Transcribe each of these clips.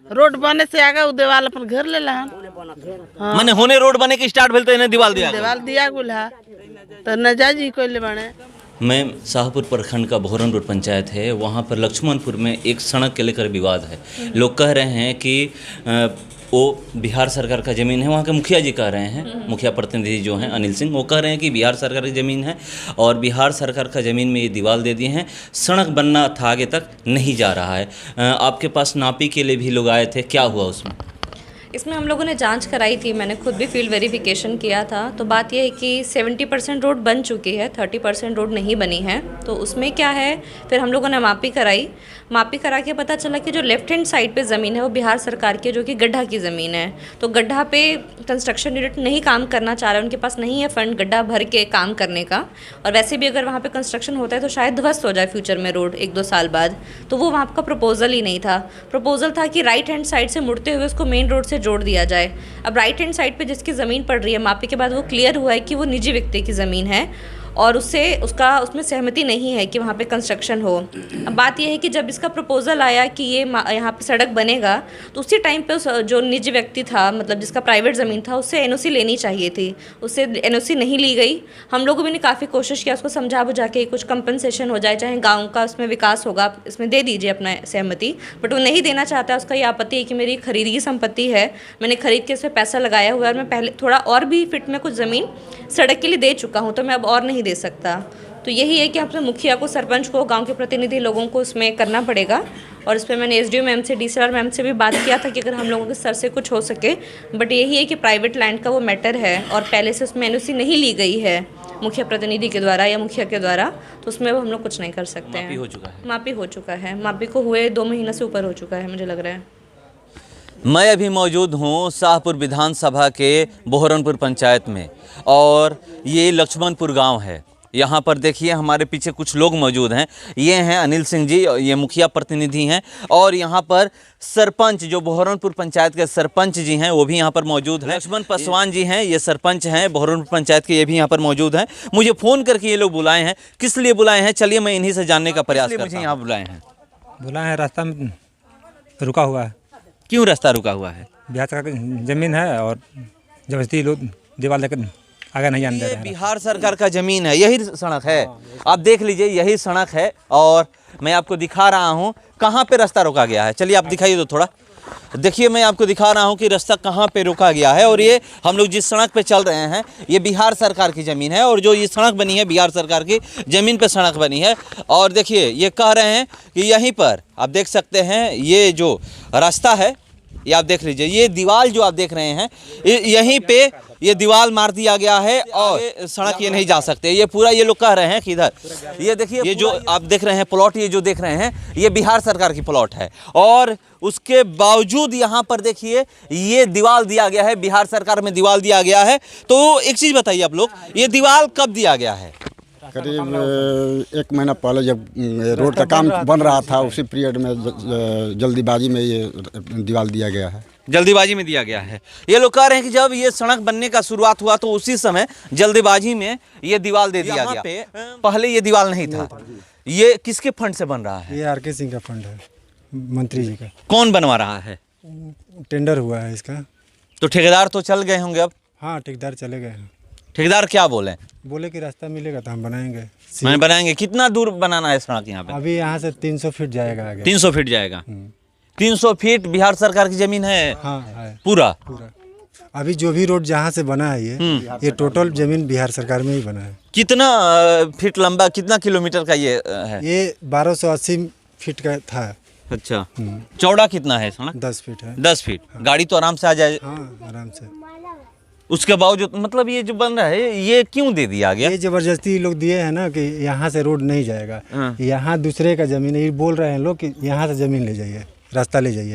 Road बने से आगा उ देवाल अपन घर ले ला। माने होने रोड बने के स्टार्ट भेल तो इन्हें दीवाल दिया देवाल दिया गुला तो नजाजी कोई बने। मैं शाहपुर प्रखंड का बोहरन रोड पंचायत है, वहाँ पर लक्ष्मणपुर में एक सड़क के लेकर विवाद है। लोग कह रहे हैं कि वो बिहार सरकार का ज़मीन है। वहाँ के मुखिया जी कह रहे हैं, मुखिया प्रतिनिधि जो हैं अनिल सिंह, वो कह रहे हैं कि बिहार सरकार की ज़मीन है और बिहार सरकार का ज़मीन में ये दीवार दे दिए हैं, सड़क बनना था आगे तक नहीं जा रहा है। आपके पास नापी के लिए भी लोग आए थे, क्या हुआ उसमें? इसमें हम लोगों ने जांच कराई थी, मैंने खुद भी फील्ड वेरिफिकेशन किया था। तो बात यह है कि 70% रोड बन चुकी है, 30% रोड नहीं बनी है। तो उसमें क्या है, फिर हम लोगों ने मापी करा के पता चला कि जो लेफ्ट हैंड साइड पे ज़मीन है वो बिहार सरकार की है, जो कि गड्ढा की ज़मीन है। तो गड्ढा पे कंस्ट्रक्शन यूनिट नहीं काम करना चाह रहा है, उनके पास नहीं है फंड गड्ढा भर के काम करने का। और वैसे भी अगर वहाँ पे कंस्ट्रक्शन होता है तो शायद ध्वस्त हो जाए फ्यूचर में रोड 1-2 साल बाद। तो वो वहाँ का प्रपोजल ही नहीं था। प्रपोजल था कि राइट हैंड साइड से मुड़ते हुए उसको मेन रोड से जोड़ दिया जाए। अब राइट हैंड साइड पे जिसकी ज़मीन पड़ रही है, मापी के बाद वो क्लियर हुआ है कि वो निजी व्यक्ति की ज़मीन है और उसमें सहमति नहीं है कि वहाँ पे कंस्ट्रक्शन हो। अब बात यह है कि जब इसका प्रपोजल आया कि ये यहाँ पे सड़क बनेगा, तो उसी टाइम पे उस जो निजी व्यक्ति था, मतलब जिसका प्राइवेट ज़मीन था, उससे एनओसी लेनी चाहिए थी। उससे एनओसी नहीं ली गई। हम लोगों भी ने काफ़ी कोशिश किया उसको समझा बुझा के कुछ कंपनसेशन हो जाए, चाहे गाँव का उसमें विकास होगा, इसमें दे दीजिए अपना सहमति। बट वो नहीं देना चाहता। उसका ये आपत्ति है कि मेरी खरीदी की संपत्ति है, मैंने खरीद के इसमें पैसा लगाया हुआ है और मैं पहले थोड़ा और भी फिट में कुछ ज़मीन सड़क के लिए दे चुका हूँ, तो मैं अब और नहीं दे सकता। तो यही है कि अपने मुखिया को, सरपंच को, गांव के प्रतिनिधि लोगों को इसमें करना पड़ेगा। और इस पर मैंने एसडीओ मैम से, डीसीआर मैम से भी बात किया था कि अगर हम लोगों के सर से कुछ हो सके। बट यही है कि प्राइवेट लैंड का वो मैटर है और पहले से उसमें एनओसी नहीं ली गई है मुखिया प्रतिनिधि के द्वारा या मुखिया के द्वारा, तो उसमें अब हम लोग कुछ नहीं कर सकते हैं। मापी हो चुका है। मापी को हुए 2 महीने से ऊपर हो चुका है, मुझे लग रहा है। मैं अभी मौजूद हूँ शाहपुर विधानसभा के बोहरनपुर पंचायत में और ये लक्ष्मणपुर गांव है। यहाँ पर देखिए हमारे पीछे कुछ लोग मौजूद हैं। ये हैं अनिल सिंह जी, ये मुखिया प्रतिनिधि हैं। और यहाँ पर सरपंच, जो बोहरनपुर पंचायत के सरपंच जी हैं, वो भी यहाँ पर मौजूद हैं। लक्ष्मण पासवान जी हैं, ये सरपंच हैं बोहरनपुर पंचायत के, ये भी यहाँ पर मौजूद हैं। मुझे फ़ोन करके ये लोग बुलाए हैं। किस लिए बुलाए हैं, चलिए मैं इन्हीं से जानने का प्रयास करता हूं। मुझे यहाँ बुलाए हैं, रास्ता में रुका हुआ है। क्यों रास्ता रुका हुआ है? बिहार सरकार की ज़मीन है और जबरदस्ती लोग दीवार लेकर आगे नहीं जाने दे रहे हैं। बिहार सरकार का ज़मीन है, यही सड़क है, आप देख लीजिए, यही सड़क है। और मैं आपको दिखा रहा हूँ कहाँ पे रास्ता रोका गया है। चलिए आप दिखाइए तो थोड़ा, देखिए मैं आपको दिखा रहा हूँ कि रास्ता कहाँ पे रोका गया है। और ये हम लोग जिस सड़क पे चल रहे हैं, ये बिहार सरकार की ज़मीन है और जो ये सड़क बनी है बिहार सरकार की ज़मीन पे सड़क बनी है। और देखिए ये कह रहे हैं कि यहीं पर आप देख सकते हैं, ये जो रास्ता है ये आप देख लीजिए, ये दीवार जो आप देख रहे हैं, यहीं पे ये दीवार मार दिया गया है और सड़क ये नहीं जा सकते। ये पूरा ये लोग कह रहे हैं कि इधर ये देखिए, ये जो आप देख रहे हैं प्लॉट, ये जो देख रहे हैं, ये बिहार सरकार की प्लॉट है। और उसके बावजूद यहाँ पर देखिए ये दीवार दिया गया है, बिहार सरकार में दीवार दिया गया है। तो एक चीज़ बताइए आप लोग, ये दीवार कब दिया गया है? करीब 1 महीना पहले जब रोड का काम बन रहा था, उसी पीरियड में जल्दीबाजी में ये दीवार दिया गया है। जल्दीबाजी में दिया गया है। ये लोग कह रहे हैं कि जब ये सड़क बनने का शुरुआत हुआ तो उसी समय जल्दीबाजी में ये दीवार दे दिया गया। पहले ये दीवार नहीं था। ये किसके फंड से बन रहा है? ये आर के सिंह का फंड है, मंत्री जी का। कौन बनवा रहा है? टेंडर हुआ है इसका। तो ठेकेदार तो चल गए होंगे अब? हाँ, ठेकेदार चले गए हैं। ठेकेदार क्या बोले कि रास्ता मिलेगा तो हम बनाएंगे। मैं बनाएंगे। कितना दूर बनाना है सड़क यहाँ पे? अभी यहाँ से 300 फीट जाएगा आगे। 300 फीट जाएगा। 300 फीट बिहार सरकार की जमीन है? हाँ है। पूरा अभी जो भी रोड जहाँ से बना है ये टोटल जमीन बिहार सरकार में ही बना है। कितना फीट लंबा, कितना किलोमीटर का ये है? ये 1280 फीट का था। अच्छा, चौड़ा कितना है सड़क? 10 फीट है। 10 फीट। गाड़ी तो आराम से आ जाए? हाँ, आराम से। उसके बावजूद मतलब ये जो बन रहा है ये क्यों दे दिया गया? ये जबरदस्ती लोग दिए हैं ना कि यहाँ से रोड नहीं जाएगा। यहाँ दूसरे का जमीन है, ये बोल रहे हैं लोग कि यहाँ से जमीन ले जाइए, रास्ता ले जाइए।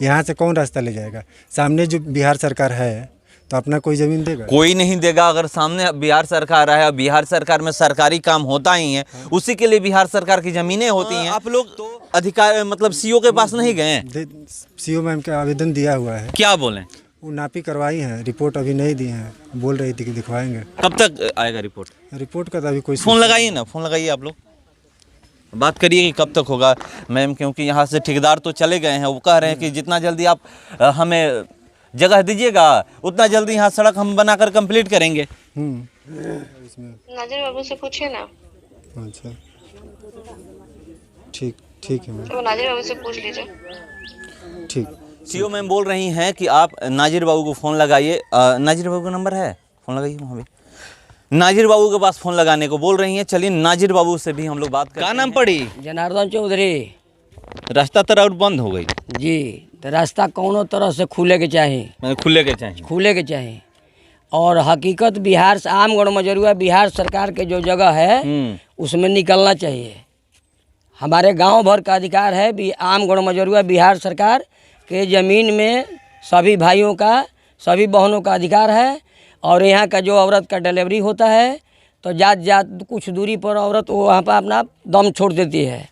यहाँ से कौन रास्ता ले जाएगा? सामने जो बिहार सरकार है तो अपना कोई जमीन देगा? कोई नहीं देगा। अगर सामने बिहार सरकार है और बिहार सरकार में सरकारी काम होता ही है, उसी के लिए बिहार सरकार की जमीनें होती हैं। आप लोग तो अधिकार मतलब सीओ के पास नहीं गए? सीओ मैम का आवेदन दिया हुआ है। क्या बोले? वो नापी करवाई है, रिपोर्ट अभी नहीं दी है, बोल रही थी कि दिखवाएंगे। कब तक आएगा रिपोर्ट? रिपोर्ट का तो अभी कोई फोन लगाइए ना, फोन लगाइए आप लोग। बात करिए कि कब तक होगा मैम, क्योंकि यहाँ से ठेकेदार तो चले गए हैं, वो कह रहे हैं कि जितना जल्दी आप हमें जगह दीजिएगा उतना जल्दी यहाँ सड़क हम बनाकर कंप्लीट करेंगे। नाजिर बाबू से पूछे ना। अच्छा ठीक ठीक है मैम, तो नाजिर बाबू से पूछ लीजिए। ठीक। सीओ मैम बोल रही हैं कि आप नाजिर बाबू को फ़ोन लगाइए। नाजिर बाबू का नंबर है, फ़ोन लगाइए वहाँ भी। नाजिर बाबू के पास फ़ोन लगाने को बोल रही हैं। चलिए नाजिर बाबू से भी हम लोग बात करें। क्या नाम पड़ी? जनार्दन चौधरी। रास्ता तो रोड बंद हो गई जी, तो रास्ता कौनो तरह से खुले के चाही, खुले के चाहिए। खुले के चाही। और हकीकत बिहार से आमगढ़ मजरुआ बिहार सरकार के जो जगह है उसमें निकलना चाहिए। हमारे गांव भर का अधिकार है भी आमगढ़ मजरुआ बिहार सरकार के ज़मीन में सभी भाइयों का, सभी बहनों का अधिकार है। और यहाँ का जो औरत का डिलीवरी होता है तो जात कुछ दूरी पर औरत वो वहाँ पर अपना दम छोड़ देती है।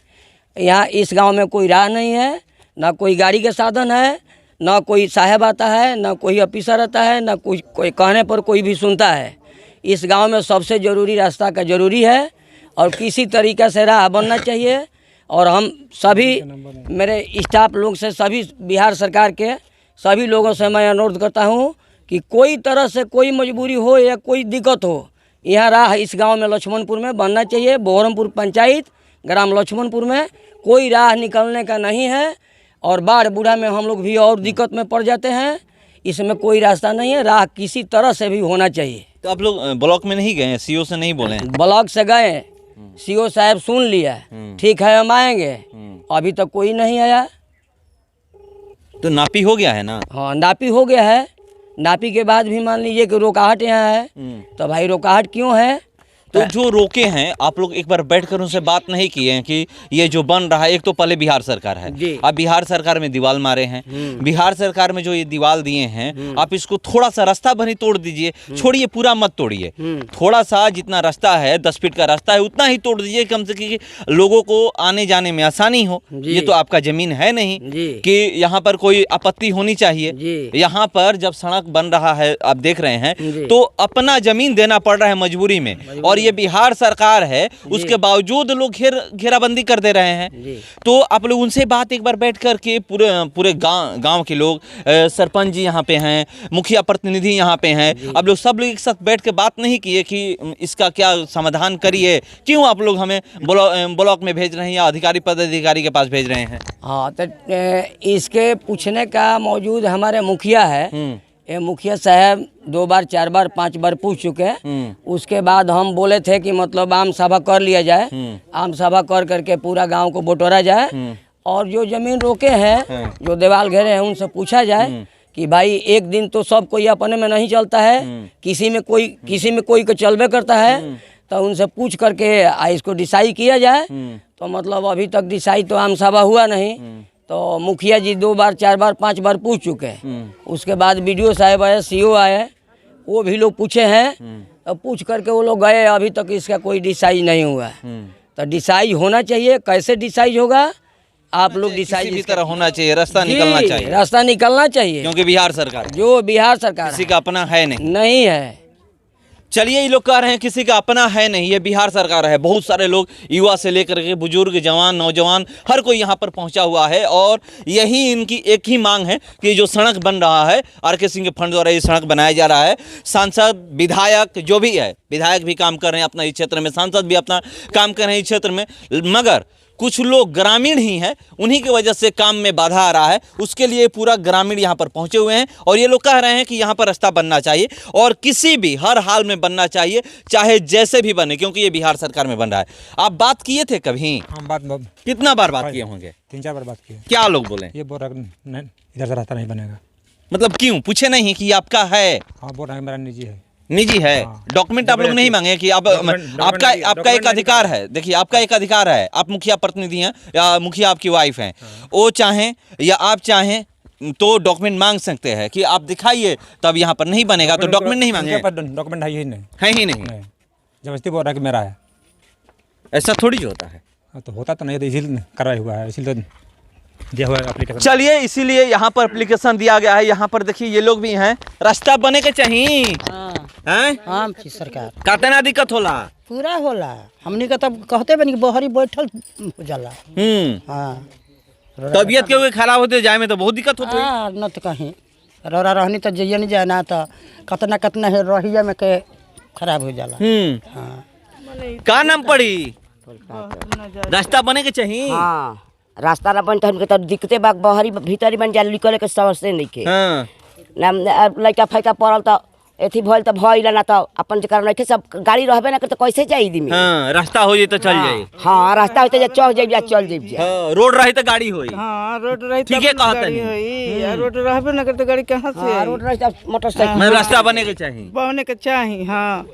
यहाँ इस गांव में कोई राह नहीं है, ना कोई गाड़ी के साधन है, ना कोई साहब आता है, ना कोई ऑफिसर आता है, ना कोई कहने पर कोई भी सुनता है। इस गांव में सबसे ज़रूरी रास्ता का ज़रूरी है और किसी तरीक़े से राह बनना चाहिए। और हम सभी मेरे स्टाफ लोग से, सभी बिहार सरकार के सभी लोगों से मैं अनुरोध करता हूँ कि कोई तरह से कोई मजबूरी हो या कोई दिक्कत हो, यहाँ राह इस गांव में लक्ष्मणपुर में बनना चाहिए। बोहरमपुर पंचायत ग्राम लक्ष्मणपुर में कोई राह निकलने का नहीं है। और बाढ़ बूढ़ा में हम लोग भी और दिक्कत में पड़ जाते हैं, इसमें कोई रास्ता नहीं है। राह किसी तरह से भी होना चाहिए। तो आप लोग ब्लॉक में नहीं गए, सीओ से नहीं बोले? ब्लॉक से गए, सीओ साहब सुन लिया, ठीक है हम आएंगे, अभी तक कोई नहीं आया। तो नापी हो गया है ना? हाँ नापी हो गया है। नापी के बाद भी मान लीजिए कि रोकाहट यहाँ है, तो भाई रोकाहट क्यों है? तो जो रोके हैं आप लोग एक बार बैठकर उनसे बात नहीं किए हैं कि ये जो बन रहा है, एक तो पहले बिहार सरकार है, आप बिहार सरकार में दीवार मारे हैं, बिहार सरकार में जो ये दीवार दिए हैं आप इसको थोड़ा सा रास्ता भर ही तोड़ दीजिए, छोड़िए पूरा मत तोड़िए, थोड़ा सा जितना रास्ता है 10 फीट का रास्ता है उतना ही तोड़ दीजिए, कम से कम लोगों को आने जाने में आसानी हो। ये तो आपका जमीन है नहीं कि यहाँ पर कोई आपत्ति होनी चाहिए। यहाँ पर जब सड़क बन रहा है आप देख रहे हैं तो अपना जमीन देना पड़ रहा है मजबूरी में, और ये बिहार सरकार है उसके बावजूद लोग घेराबंदी कर दे रहे हैं। तो आप लोग उनसे बात एक बार बैठ कर के पूरे गांव के लोग, सरपंच जी यहाँ पे हैं, मुखिया प्रतिनिधि यहाँ पे हैं, आप लोग सब लोग एक साथ बैठ के बात नहीं किए कि इसका क्या समाधान करिए? क्यों आप लोग हमें ब्लॉक में भेज रहे हैं या अधिकारी पदाधिकारी के पास भेज रहे हैं? हाँ तो इसके पूछने का मौजूद हमारे मुखिया है। ये मुखिया साहब 2 बार 4 बार 5 बार पूछ चुके हैं। उसके बाद हम बोले थे कि मतलब आम सभा कर लिया जाए, आम सभा कर करके पूरा गांव को बटोरा जाए और जो जमीन रोके हैं, जो दीवार घेरे हैं, उनसे पूछा जाए कि भाई एक दिन तो सब कोई अपने में नहीं चलता है, किसी में कोई को चलबे करता है, तो उनसे पूछ करके इसको डिसाइड किया जाए। तो मतलब अभी तक डिसाइड तो आम सभा हुआ नहीं। तो मुखिया जी 2 बार 4 बार 5 बार पूछ चुके हैं। उसके बाद बीडीओ साहब आए, सीओ आए, वो भी लोग पूछे हैं। तो पूछ करके वो लोग गए, अभी तक इसका कोई डिसाइड नहीं हुआ है। तो डिसाइड होना चाहिए। कैसे डिसाइड होगा? आप लोग डिसाइड इसी तरह होना चाहिए, रास्ता निकलना चाहिए, रास्ता निकलना चाहिए, क्योंकि बिहार सरकार जो बिहार सरकार किसी का अपना है नहीं है। चलिए, ये लोग कह रहे हैं किसी का अपना है नहीं, ये बिहार सरकार है। बहुत सारे लोग, युवा से लेकर के बुजुर्ग, जवान, नौजवान, हर कोई यहाँ पर पहुँचा हुआ है और यही इनकी एक ही मांग है कि जो सड़क बन रहा है, आर.के. सिंह के फंड द्वारा ये सड़क बनाया जा रहा है। सांसद, विधायक जो भी है, विधायक भी काम कर रहे हैं अपना इस क्षेत्र में, सांसद भी अपना काम कर रहे हैं इस क्षेत्र में, मगर कुछ लोग ग्रामीण ही हैं, उन्हीं की वजह से काम में बाधा आ रहा है। उसके लिए पूरा ग्रामीण यहाँ पर पहुँचे हुए हैं और ये लोग कह रहे हैं कि यहाँ पर रास्ता बनना चाहिए और किसी भी हर हाल में बनना चाहिए, चाहे जैसे भी बने, क्योंकि ये बिहार सरकार में बन रहा है। आप बात किए थे कभी? हम बात कितना बार बात किए होंगे? 3-4 बार बात की। क्या लोग बोले? ये बोल रहा इधर से रास्ता नहीं बनेगा। मतलब क्यों? पूछे नहीं कि आपका है? हाँ बोल रहा है मेरा निजी है। निजी है? डॉक्यूमेंट आप लोग नहीं मांगे कि आपका एक अधिकार है। देखिए, आपका एक अधिकार है, आप मुखिया प्रतिनिधि हैं या मुखिया आपकी वाइफ हैं, वो चाहें या आप चाहें तो डॉक्यूमेंट मांग सकते हैं कि आप दिखाइए, तब यहाँ पर नहीं बनेगा तो डॉक्यूमेंट नहीं मांगे। डॉक्यूमेंट है ही नहीं, है ही नहीं। जबरदस्ती बोल रहा है कि मेरा है। ऐसा थोड़ी जो होता है। तो होता तो नहीं, तो इसीलिए कार्रवाई हुआ है, इसीलिए दिया हुआ एप्लीकेशन। चलिए, इसीलिए यहाँ पर एप्लीकेशन दिया गया है। यहाँ पर देखिए ये लोग भी हैं, रास्ता बने के चाहिए हैं। हाँ सरकार कितना दिक्कत होला? पूरा होला हमनी का तब कहते बनी कि बहरी बैठल हो जाला। हाँ तबियत के हुए खराब होते जाए में तो बहुत दिक्कत होती है। हाँ न तो कहीं रौरा रहनी तो जइए नहीं जाए ना तो कतना है रहिया में के खराब हो जाला। हाँ का नाम पड़ी रास्ता बने के चाहिए। हाँ रास्ता ना बनता हमके तो दिक्कते बा बहरी भीतरी बन जा निकले के समझते नहीं के। हाँ ना लड़का फैका पड़ल तो एथी भइल तो भइल ना तो अपन जकर नहीं सब गाड़ी रहबे ना कर तो कैसे जाई दी में। हाँ रास्ता हो जाए तो चल जाए। हाँ रास्ता होते चढ़ जाइब या चल जाइब जा। हाँ, रोड रही तो गाड़ी होई। हाँ रोड रही ठीक है कहते नहीं। रोड रहबे न करते गाड़ी कहाँ से हाँ रोड रास्ता मोटरसाइकिल मैं रास्ता बने के चाहिए। बने के चाहिए। हाँ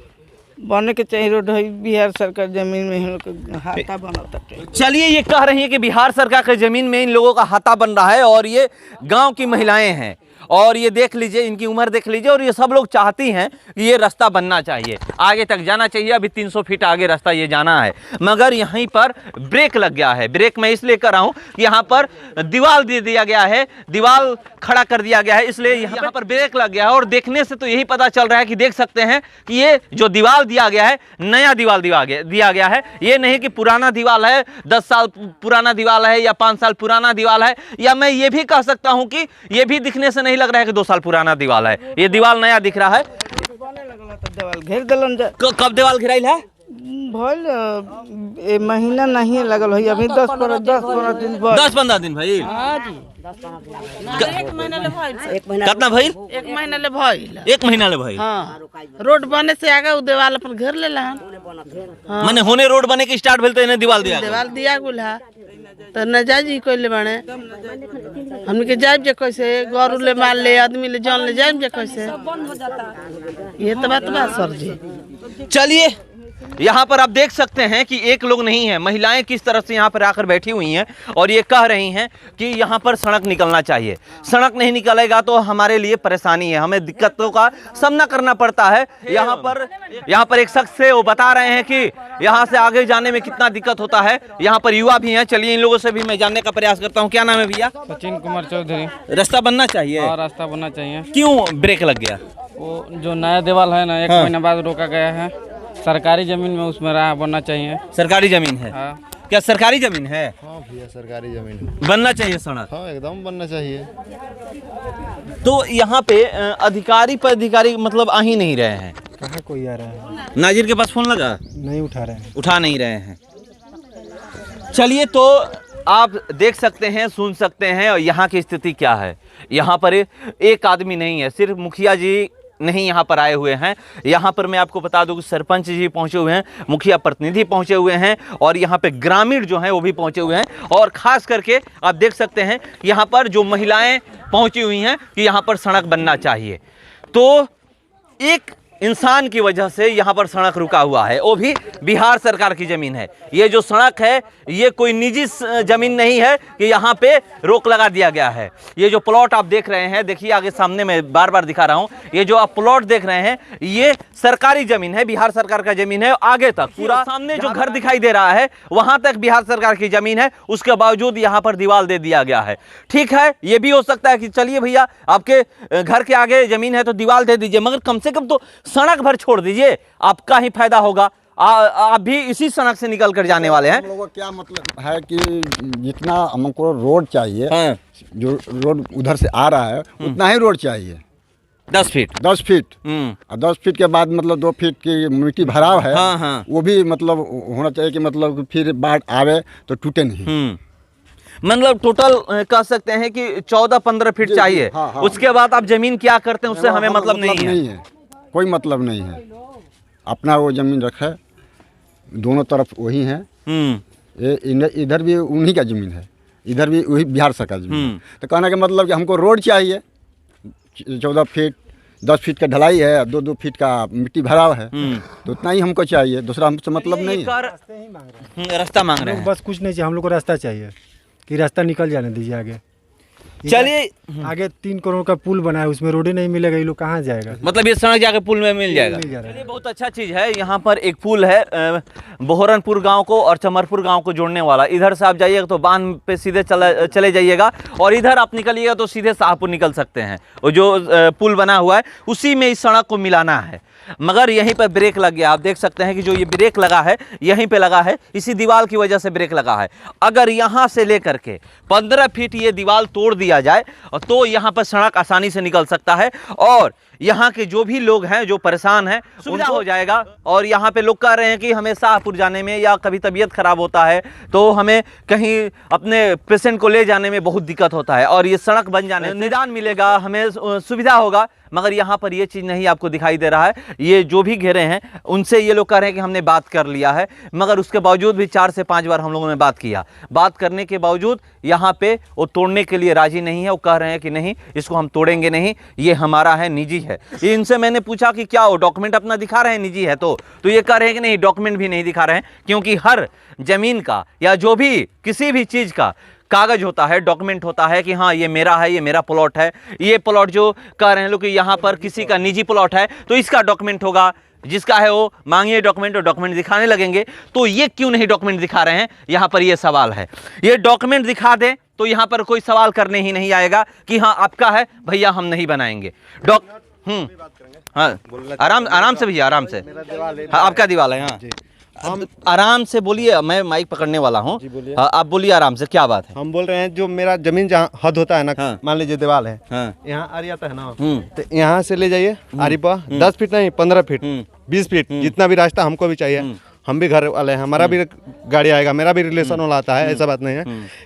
बने के चाहिए रोड है बिहार सरकार जमीन में हम लोग के हाथा बनता है। चलिए ये कह रही है कि बिहार सरकार के जमीन में इन लोगों का हाथा बन रहा है और ये गांव की महिलाएं हैं और ये देख लीजिए इनकी उम्र देख लीजिए और ये सब लोग चाहती हैं कि ये रास्ता बनना चाहिए, आगे तक जाना चाहिए। अभी 300 फीट आगे रास्ता ये जाना है मगर यहीं पर ब्रेक लग गया है। ब्रेक मैं इसलिए कर रहा हूँ कि यहाँ पर दीवार दे दिया गया है, दीवार खड़ा कर दिया गया है, इसलिए यहाँ पर ब्रेक लग गया है। और देखने से तो यही पता चल रहा है कि देख सकते हैं कि ये जो दीवार दिया गया है नया दीवार दिया गया है। ये नहीं कि पुराना दीवार है, 10 साल पुराना दीवार है या 5 साल पुराना दीवार है, या मैं ये भी कह सकता हूँ कि ये भी दिखने से नहीं लग रहा है कि 2 साल पुराना दीवार है। ये दीवार नया दिख रहा है। दीवार घेर दिलन कब दीवार घिराइल है? भइल ए महीना नहीं लगल है अभी 10-15 दिन बाद 10-15 दिन भाई। हाँ जी एक महीना ले भइल कितना भाई? 1 महीना ले भइल 1 महीना ले भाई। हाँ रोड बने से आगे उ दीवार अपन घर ले ला माने होने रोड बने के स्टार्ट भेल तो इन्हें दीवार दिया दीवार दिया गुला तो नजाजी कोइले बाने हमनी के जाइब जे कैसे गरु ले माल ले आदमी ले जान ले जाइब जे कैसे ये तो बात बा सर जी। चलिए यहाँ पर आप देख सकते हैं कि एक लोग नहीं है, महिलाएं किस तरह से यहाँ पर आकर बैठी हुई हैं और ये कह रही हैं कि यहाँ पर सड़क निकलना चाहिए। सड़क नहीं निकलेगा तो हमारे लिए परेशानी है, हमें दिक्कतों का सामना करना पड़ता है। यहाँ पर एक शख्स से वो बता रहे हैं कि यहाँ से आगे जाने में कितना दिक्कत होता है। यहाँ पर युवा भी हैं, चलिए इन लोगों से भी मैं जानने का प्रयास करता हूँ। क्या नाम है भैया? सचिन कुमार चौधरी। रास्ता बनना चाहिए। हाँ रास्ता बनना चाहिए। क्यों ब्रेक लग गया? वो जो नया दीवार है ना 1 महीना बाद रोका गया है। सरकारी जमीन में उसमें राह बनना चाहिए। सरकारी जमीन है? हाँ। क्या सरकारी जमीन है? हाँ भैया सरकारी जमीन है। बनना चाहिए सड़क। हाँ एकदम बनना चाहिए। तो यहाँ पे अधिकारी मतलब आ ही नहीं रहे हैं। कहाँ कोई आ रहा है? नाजिर के पास फोन लगा? नहीं उठा रहे हैं। उठा नहीं रहे हैं। चलिए तो आप देख सकते हैं, सुन सकते हैं और यहाँ की स्थिति क्या है। यहाँ पर एक आदमी नहीं है, सिर्फ मुखिया जी नहीं यहाँ पर आए हुए हैं। यहाँ पर मैं आपको बता दूं कि सरपंच जी पहुँचे हुए हैं, मुखिया प्रतिनिधि पहुँचे हुए हैं और यहाँ पे ग्रामीण जो हैं वो भी पहुँचे हुए हैं। और ख़ास करके आप देख सकते हैं यहाँ पर जो महिलाएं पहुँची हुई हैं कि यहाँ पर सड़क बनना चाहिए। तो एक इंसान की वजह से यहाँ पर सड़क रुका हुआ है, वो भी बिहार सरकार की ज़मीन है। ये जो सड़क है ये कोई निजी ज़मीन नहीं है कि यहाँ पे रोक लगा दिया गया है। ये जो प्लॉट आप देख रहे हैं, देखिए आगे सामने मैं बार बार दिखा रहा हूँ, ये जो आप प्लॉट देख रहे हैं ये सरकारी ज़मीन है, बिहार सरकार का ज़मीन है। आगे तक पूरा सामने जो घर दिखाई दे रहा है वहाँ तक बिहार सरकार की ज़मीन है, उसके बावजूद यहाँ पर दीवार दे दिया गया है। ठीक है, ये भी हो सकता है कि चलिए भैया आपके घर के आगे ज़मीन है तो दीवार दे दीजिए, मगर कम से कम तो सड़क भर छोड़ दीजिए, आपका ही फायदा होगा। आप भी इसी सड़क से निकल कर जाने वाले हैं। हम लोगों का क्या मतलब है कि जितना हमको रोड चाहिए, हाँ। जो रोड उधर से आ रहा है उतना ही रोड चाहिए। 10 फीट 10 फीट और 10 फीट के बाद मतलब 2 फीट की मिट्टी भराव है। हाँ, हाँ। वो भी मतलब होना चाहिए कि मतलब फिर बाढ़ आवे तो टूटे नहीं। मतलब टोटल कह सकते हैं कि 14-15 फीट चाहिए। हाँ, हाँ। उसके बाद आप जमीन क्या करते हैं उससे हमें मतलब नहीं है। कोई मतलब नहीं है। अपना वो जमीन रखे, दोनों तरफ वही है। इधर भी उन्हीं का जमीन है, इधर भी वही बिहार सरकार जमीन है। तो कहने का मतलब कि हमको रोड चाहिए, 14 फीट 10 फीट का ढलाई है, 2-2 फीट का मिट्टी भराव है, तो उतना ही हमको चाहिए, दूसरा हमसे मतलब नहीं है। रास्ता मांग रहे हैं। बस कुछ नहीं चाहिए, हम लोग को रास्ता चाहिए कि रास्ता निकल जाने दीजिए आगे। चलिए आगे 3 करोड़ का पुल बना है, उसमें रोड ही नहीं मिलेगा, ये लोग कहाँ जाएगा? मतलब ये सड़क जाके पुल में मिल जाएगा। चलिए बहुत अच्छा चीज़ है। यहाँ पर एक पुल है बोहरनपुर गांव को और चमरपुर गांव को जोड़ने वाला। इधर से आप जाइएगा तो बांध पे सीधे चले जाइएगा और इधर आप निकलिएगा तो सीधे शाहपुर निकल सकते हैं। और जो पुल बना हुआ है उसी में इस सड़क को मिलाना है, मगर यहीं पर ब्रेक लग गया। आप देख सकते हैं कि जो ये ब्रेक लगा है यहीं पे लगा है, इसी दीवार की वजह से ब्रेक लगा है। अगर यहाँ से लेकर के 15 फीट ये दीवार तोड़ दिया जाए तो यहाँ पर सड़क आसानी से निकल सकता है और यहाँ के जो भी लोग हैं जो परेशान हैं सुविधा हो जाएगा। और यहाँ पे लोग कह रहे हैं कि हमें शाहपुर जाने में या कभी तबीयत खराब होता है तो हमें कहीं अपने पेशेंट को ले जाने में बहुत दिक्कत होता है और ये सड़क बन जाने निदान मिलेगा, हमें सुविधा होगा। मगर यहाँ पर ये चीज़ नहीं आपको दिखाई दे रहा है। ये जो भी घेरे हैं उनसे ये लोग कह रहे हैं कि हमने बात कर लिया है, मगर उसके बावजूद भी 4 से 5 बार हम लोगों ने बात किया। बात करने के बावजूद यहाँ पे वो तोड़ने के लिए राजी नहीं है। वो कह रहे हैं कि नहीं, इसको हम तोड़ेंगे नहीं, ये हमारा है, निजी है। इनसे मैंने पूछा कि क्या वो डॉक्यूमेंट अपना दिखा रहे हैं निजी है तो ये कह रहे हैं कि नहीं, डॉक्यूमेंट भी नहीं दिखा रहे हैं, क्योंकि हर जमीन का या जो भी किसी भी चीज़ का कागज होता है, डॉक्यूमेंट होता है कि हाँ ये मेरा है, ये मेरा प्लॉट है। ये प्लॉट जो कह रहे हैं लोग कि यहाँ पर किसी का निजी प्लॉट है तो इसका डॉक्यूमेंट होगा, जिसका है वो मांगिए डॉक्यूमेंट और डॉक्यूमेंट दिखाने लगेंगे। तो ये क्यों नहीं डॉक्यूमेंट दिखा रहे हैं, यहाँ पर ये सवाल है। ये डॉक्यूमेंट दिखा दें तो यहाँ पर कोई सवाल करने ही नहीं आएगा कि हाँ आपका है भैया, हम नहीं बनाएंगे। हाँ आराम से भैया, आराम से। हाँ आपका दीवाल है। हाँ हम आराम से बोलिए, मैं माइक पकड़ने वाला हूँ। आप बोलिए आराम से, क्या बात है? हम बोल रहे हैं जो मेरा जमीन जहाँ हद होता है ना, मान लीजिए दीवार है, यहाँ आरी आता है ना, तो यहाँ से ले जाइए आरी पर 10 फीट नहीं 15 फीट 20 फीट जितना भी रास्ता हमको भी चाहिए। हम भी घर वाले हैं, हमारा भी गाड़ी आएगा, मेरा भी रिलेशन वाला आता है, ऐसा बात नहीं है।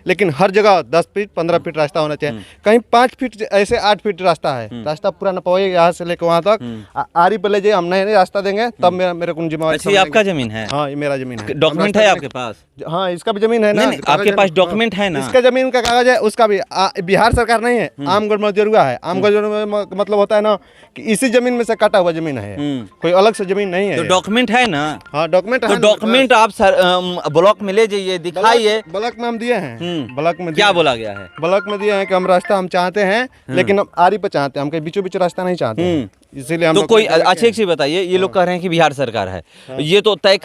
लेकिन हर जगह 10 फीट 15 फीट रास्ता होना चाहिए। कहीं 5 फीट ऐसे 8 फीट रास्ता है, रास्ता पूरा न पाओगे यहाँ से लेकर वहाँ तक। आरी पे ले जाइए, हम नहीं रास्ता देंगे तब मेरे को जिम्मेवारी। आपका जमीन है? हाँ ये मेरा जमीन है। डॉक्यूमेंट है आपके पास? हाँ इसका भी जमीन है ना। आपके पास डॉक्यूमेंट है ना? इसका जमीन का कागज है, उसका भी। बिहार सरकार नहीं है, आमगढ़ मजरूआ है। आमगढ़ मतलब होता है ना कि इसी जमीन में से काटा हुआ जमीन है, कोई अलग से जमीन नहीं है। तो डॉक्यूमेंट है ना? हाँ डॉक्यूमेंट। तो डॉक्यूमेंट आप ब्लॉक में ले जाइए, दिखाइए। ब्लॉक में हम दिए हैं। ब्लॉक में क्या बोला गया है? ब्लॉक में दिए हैं कि हम रास्ता हम चाहते हैं, लेकिन हम आरी पे चाहते हैं, हम कहीं बीचों बीच रास्ता नहीं चाहते, इसीलिए हम। तो कोई अच्छी चीज बताइए। ये लोग कह रहे हैं कि बिहार सरकार है, ये तो तय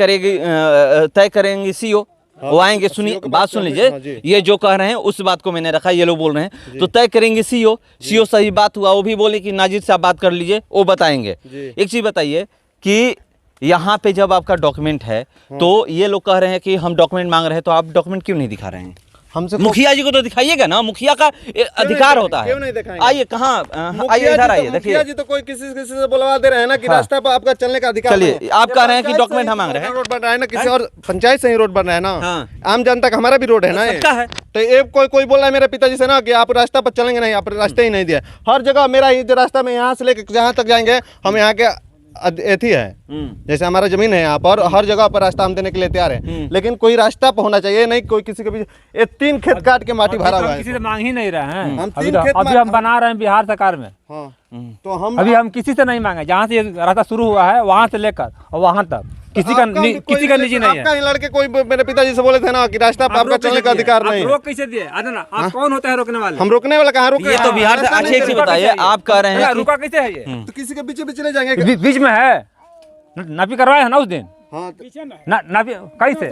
करेंगे सीओ, वो आएंगे। सुनिए, बात सुन लीजिए। ये जो कह रहे हैं उस बात को मैंने रखा, ये लोग बोल रहे हैं तो तय करेंगे सीओ। सही बात हुआ, वो भी बोले कि नाजिर से आप बात कर लीजिए, वो बताएंगे। एक चीज बताइए कि यहाँ पे जब आपका डॉक्यूमेंट है तो ये लोग कह रहे हैं कि हम डॉक्यूमेंट मांग रहे हैं, तो आप डॉक्यूमेंट क्यों नहीं दिखा रहे हैं? हमसे मुखिया जी को तो दिखाइएगा ना, मुखिया का अधिकार होता है। आइए, कहाँ आइए, इधर आइए, देखिए। मुखिया जी तो कोई किसी से बुलवा दे रहे हैं ना कि रास्ता पर आपका चलने का अधिकार। चलिए, आप कह रहे हैं कि डॉक्यूमेंट हम मांग रहे हैं। रोड बन रहा है ना, किसी और पंचायत से ही रोड बन रहा है ना, आम जनता का हमारा भी रोड है ना, सबका है। तो ये कोई बोल रहा है मेरे पिताजी से ना कि आप रास्ता पर चलेंगे नहीं, आप रास्ते ही नहीं दिए। हर जगह मेरा ये जो रास्ता में यहाँ से लेकर जहाँ तक जाएंगे, हम यहाँ के एथी है, जैसे हमारा जमीन है यहाँ पर, हर जगह पर रास्ता हम देने के लिए तैयार है, लेकिन कोई रास्ता पर होना चाहिए, नहीं कोई किसी के भी। ये 3 खेत काट के माटी भरा हुआ है, किसी से मांग ही नहीं रहे हैं। हम अभी हम बना रहे हैं बिहार सरकार में। हाँ तो हम किसी से नहीं मांगे, जहाँ से रास्ता शुरू हुआ है वहाँ से लेकर और वहाँ तक किसी का निजी नहीं है। आपका लड़के कोई मेरे पिताजी से बोले थे ना कि रास्ता पर आपका चलने का अधिकार नहीं है। रोक कैसे दिए? आप कौन होते हैं रोकने वाले? हम रोकने वाला कहाँ रोके? ये तो बिहार से अच्छे से बताइए। आप कह रहे हैं रुका कैसे है? ये तो किसी के बीच ले जाएंगे, बीच में है। नापी करवाए है ना उस दिन? हाँ नापी कैसे?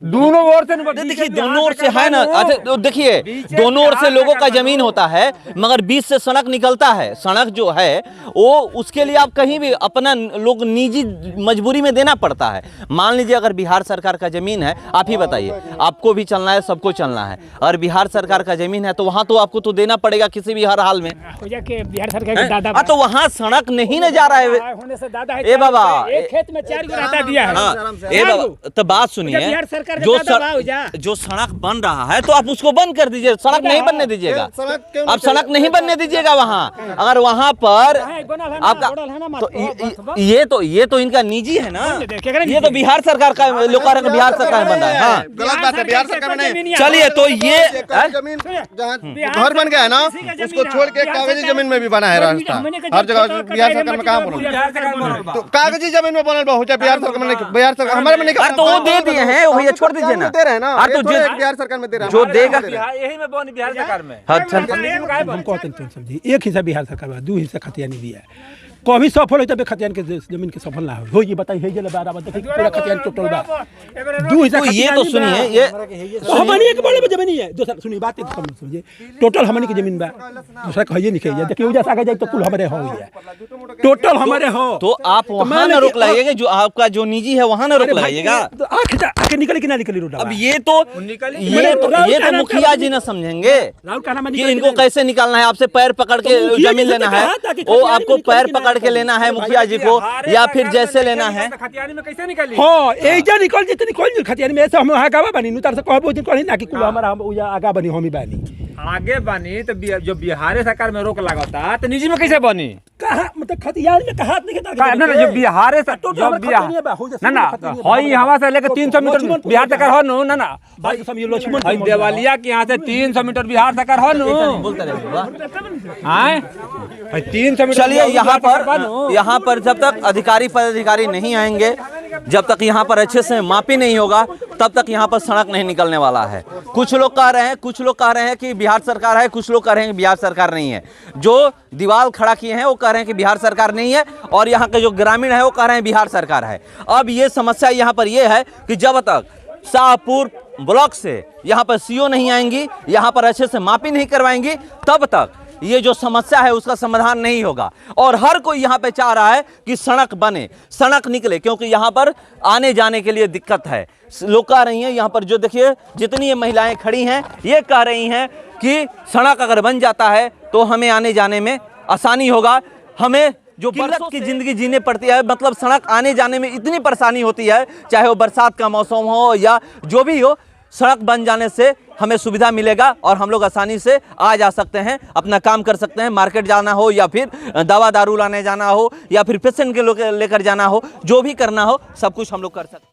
दोनों ओर से देखिए, दोनों ओर से है ना। अच्छा तो देखिए, दोनों ओर से लोगों का जमीन होता है, मगर बीच से सड़क निकलता है। सड़क जो है वो उसके लिए आप कहीं भी अपना लोग निजी मजबूरी में देना पड़ता है। मान लीजिए अगर बिहार सरकार का जमीन है, आप ही बताइए, आपको भी चलना है, सबको चलना है, और बिहार सरकार का जमीन है तो वहाँ तो आपको तो देना पड़ेगा किसी भी हर हाल में। बिहार सरकार तो वहाँ सड़क नहीं न जा रहा है। ए बाबा, खेत में 4 दिया है। ए बाबा, तो बात सुनिए, जो सड़क बन रहा है तो आप उसको बंद कर दीजिए, सड़क नहीं बनने दीजिएगा। आप सड़क नहीं बनने दीजिएगा वहाँ। अगर वहाँ पर आपका तो ये तो इनका निजी है ना, ये तो बिहार सरकार का लोग कह रहे हैं बिहार सरकार बन रहा है। हाँ गलत बात है, बिहार सरकार में नहीं। चलिए, तो ये जमीन जहाँ घर बन गया है ना, उसको छोड़ के कागजी जमीन में भी बना है रास्ता। हर जगह बिहार सरकार में कहाँ बोलो, तो कागजी जमीन में बनल बहुत है बिहार बिहार सरकार हमारे में नहीं। तो वो दे दिए हैं, वो भैया छोड़ दीजिए ना। दे रहे हैं ना, तो बिहार सरकार में दे रहा है, जो देगा यही में बनी बिहार सरकार में। हमको समझिए, एक हिस्सा बिहार सरकार में, दो हिस्सा खतियानी दिया है। कभी सफल हो तब खतियान के जमीन के सफल ना हो ये बताइए हे बार देखिए पूरा खतियान टोटल बा दो हिस्सा। तो ये तो सुनिए, ये हमनी एक बड़े जमीन है। दूसरा सुनिए बात एक कम समझिए, टोटल हमनी की जमीन बा, दूसरा कहिए नहीं कहिए। देखिए उधर आगे जाए तो कुल हमारे हो है, टोटल हमारे हो। तो आप वहां ना रोक लाइएगा, जो आपका जो निजी है वहां ना रोक लाइएगा। आके निकले कि ना निकली रोड। अब ये तो मुखिया जी ना समझेंगे कि इनको कैसे निकालना है। आपसे पैर पकड़ के जमीन लेना है, वो आपको पैर पकड़ के लेना है मुखिया जी को, या फिर जैसे लेना है। खतियानी में कैसे निकली? हां एजा निकल जेते निकल खतियानी में ऐसे हम आगा बनी नु तार से कहबो दिन कहीं ना कि कुल हमारा हम आगा बनी हम ही बनी आगे बनी। तो जो बिहार सरकार में रोक लगाता तो निजी में कैसे बनी? कहा मतलब खतियानी में कहा नहीं कहता ना जो बिहार से जो बिहार ना हई हवा से लेके 300 मीटर बिहार सरकार हो नु ना भाई सब ये लक्ष्मण देवालिया के यहाँ से 300 मीटर बिहार सरकार हो नु बोलते रहे हां 300 मीटर। चलिए यहाँ पर जब तक अधिकारी पदाधिकारी नहीं आएंगे, जब तक यहाँ पर अच्छे से मापी नहीं होगा, तब तक यहाँ पर सड़क नहीं निकलने वाला है। कुछ लोग कह रहे हैं कि बिहार सरकार है, कुछ लोग कह रहे हैं कि बिहार सरकार नहीं है। जो दीवार खड़ा किए हैं वो कह रहे हैं कि बिहार सरकार नहीं है, और यहाँ के जो ग्रामीण है वो कह रहे हैं बिहार सरकार है। अब ये समस्या यहाँ पर ये है कि जब तक शाहपुर ब्लॉक से यहाँ पर सीओ नहीं आएंगी, यहाँ पर अच्छे से मापी नहीं करवाएंगी, तब तक ये जो समस्या है उसका समाधान नहीं होगा। और हर कोई यहाँ पे चाह रहा है कि सड़क बने, सड़क निकले, क्योंकि यहाँ पर आने जाने के लिए दिक्कत है। लोग कह रही हैं, यहाँ पर जो देखिए जितनी ये महिलाएं खड़ी हैं, ये कह रही हैं कि सड़क अगर बन जाता है तो हमें आने जाने में आसानी होगा। हमें जो बरसात की जिंदगी जीने पड़ती है, मतलब सड़क आने जाने में इतनी परेशानी होती है, चाहे वो बरसात का मौसम हो या जो भी हो, सड़क बन जाने से हमें सुविधा मिलेगा और हम लोग आसानी से आ जा सकते हैं, अपना काम कर सकते हैं। मार्केट जाना हो या फिर दवा दारू लाने जाना हो या फिर पेशेंट के लेकर जाना हो, जो भी करना हो सब कुछ हम लोग कर सकते हैं।